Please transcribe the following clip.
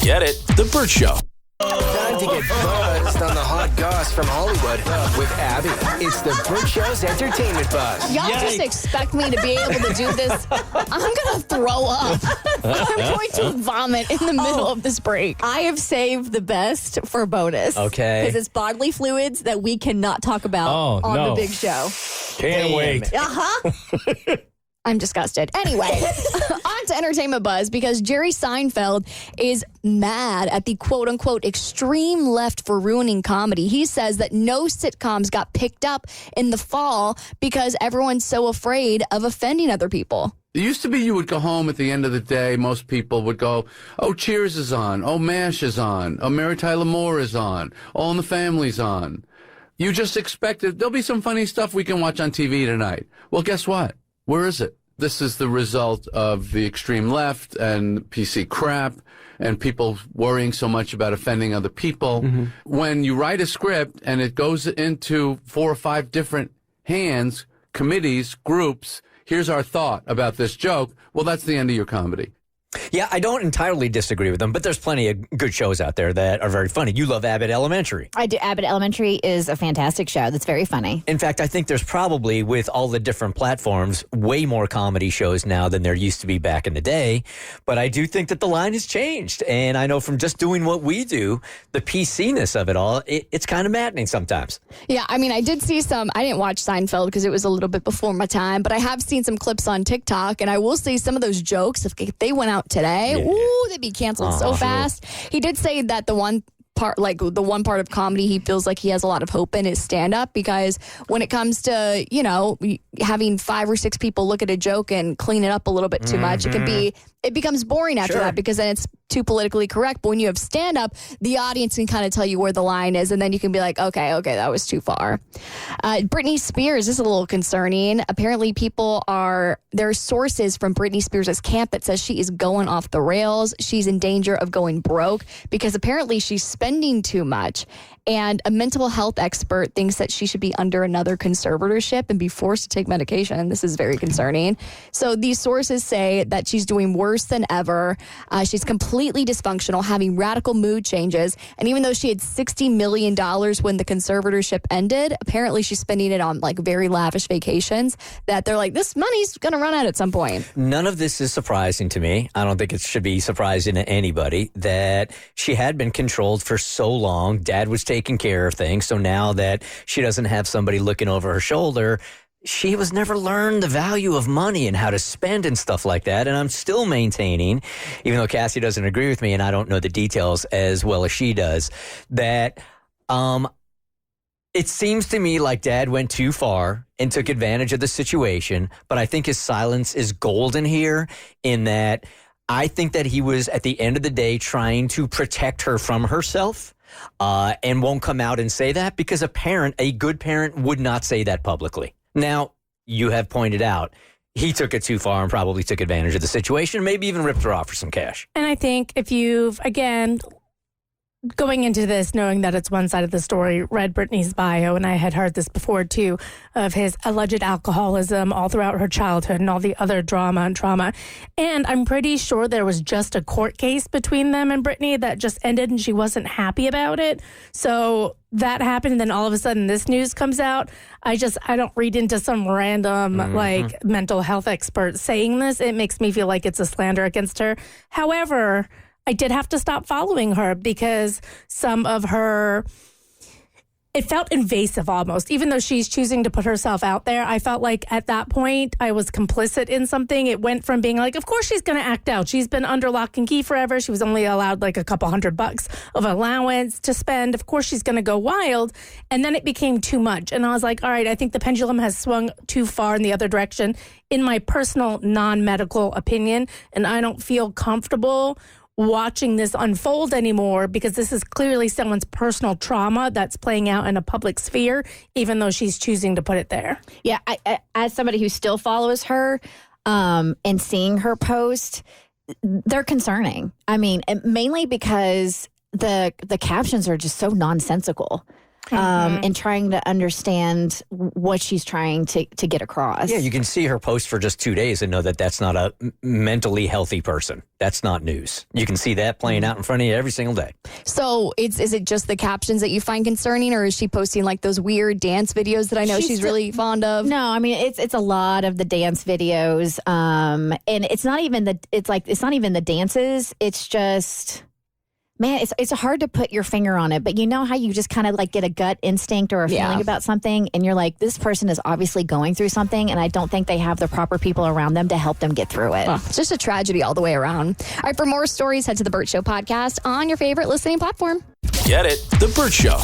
Get it? The Bert Show. Time to get buzzed on the hot goss from Hollywood with Abby. It's the Bert Show's entertainment buzz. Y'all just expect me to be able to do this. I'm going to throw up. I'm going to vomit in the middle of this break. I have saved the best for bonus. Okay. Because it's bodily fluids that we cannot talk about on the big show. Can't wait. Uh-huh. I'm disgusted. Anyway, on to Entertainment Buzz because Jerry Seinfeld is mad at the quote-unquote extreme left for ruining comedy. He says that no sitcoms got picked up in the fall because everyone's so afraid of offending other people. It used to be you would go home at the end of the day. Most people would go, oh, Cheers is on. Oh, MASH is on. Oh, Mary Tyler Moore is on. All in the Family's on. You just expected there'll be some funny stuff we can watch on TV tonight. Well, guess what? Where is it? This is the result of the extreme left and PC crap and people worrying so much about offending other people. Mm-hmm. When you write a script and it goes into 4 or 5 different hands, committees, groups, here's our thought about this joke, well, that's the end of your comedy. Yeah, I don't entirely disagree with them, but there's plenty of good shows out there that are very funny. You love Abbott Elementary. I do. Abbott Elementary is a fantastic show that's very funny. In fact, I think there's probably, with all the different platforms, way more comedy shows now than there used to be back in the day. But I do think that the line has changed. And I know from just doing what we do, the PC-ness of it all, it's kind of maddening sometimes. Yeah, I mean, I did see some. I didn't watch Seinfeld because it was a little bit before my time, but I have seen some clips on TikTok, and I will say some of those jokes, if they went out today, ooh, they'd be canceled so fast. He did say that the one part of comedy he feels like he has a lot of hope in is stand-up, because when it comes to, you know, having 5 or 6 people look at a joke and clean it up a little bit too much, it becomes boring after that, because then it's too politically correct. But when you have stand-up, the audience can kind of tell you where the line is, and then you can be like, okay, that was too far. Britney Spears, this is a little concerning. Apparently there are sources from Britney Spears' camp that says she is going off the rails. She's in danger of going broke because apparently she's spending too much. And a mental health expert thinks that she should be under another conservatorship and be forced to take medication. This is very concerning. So these sources say that she's doing worse than ever. She's completely dysfunctional, having radical mood changes. And even though she had $60 million when the conservatorship ended, apparently she's spending it on like very lavish vacations that they're like, this money's going to run out at some point. None of this is surprising to me. I don't think it should be surprising to anybody that she had been controlled for so long. Dad was taking care of things. So now that she doesn't have somebody looking over her shoulder, she was never learned the value of money and how to spend and stuff like that. And I'm still maintaining, even though Cassie doesn't agree with me and I don't know the details as well as she does, that it seems to me like Dad went too far and took advantage of the situation. But I think his silence is golden here, in that I think that he was, at the end of the day, trying to protect her from herself. And won't come out and say that, because a good parent would not say that publicly. Now, you have pointed out he took it too far and probably took advantage of the situation, maybe even ripped her off for some cash. And I think if you've, again, going into this, knowing that it's one side of the story, read Britney's bio, and I had heard this before too, of his alleged alcoholism all throughout her childhood and all the other drama and trauma. And I'm pretty sure there was just a court case between them and Britney that just ended and she wasn't happy about it. So that happened, and then all of a sudden this news comes out. I don't read into some random like mental health expert saying this. It makes me feel like it's a slander against her. However, I did have to stop following her because some of her, it felt invasive almost. Even though she's choosing to put herself out there, I felt like at that point I was complicit in something. It went from being like, of course she's going to act out. She's been under lock and key forever. She was only allowed like a couple $100 of allowance to spend. Of course she's going to go wild. And then it became too much. And I was like, all right, I think the pendulum has swung too far in the other direction, in my personal non-medical opinion. And I don't feel comfortable watching this unfold anymore, because this is clearly someone's personal trauma that's playing out in a public sphere, even though she's choosing to put it there. Yeah, I as somebody who still follows her, and seeing her post, they're concerning. I mean, mainly because the captions are just so nonsensical. and trying to understand what she's trying to get across. Yeah, you can see her post for just 2 days and know that that's not a mentally healthy person. That's not news. You can see that playing out in front of you every single day. So is it just the captions that you find concerning, or is she posting like those weird dance videos that I know she's really fond of? No, I mean it's a lot of the dance videos, and it's not even the dances. It's just. Man, it's hard to put your finger on it, but you know how you just kind of like get a gut instinct or a feeling about something, and you're like, this person is obviously going through something, and I don't think they have the proper people around them to help them get through it. It's just a tragedy all the way around. All right, for more stories, head to the Bert Show podcast on your favorite listening platform. Get it? The Bert Show.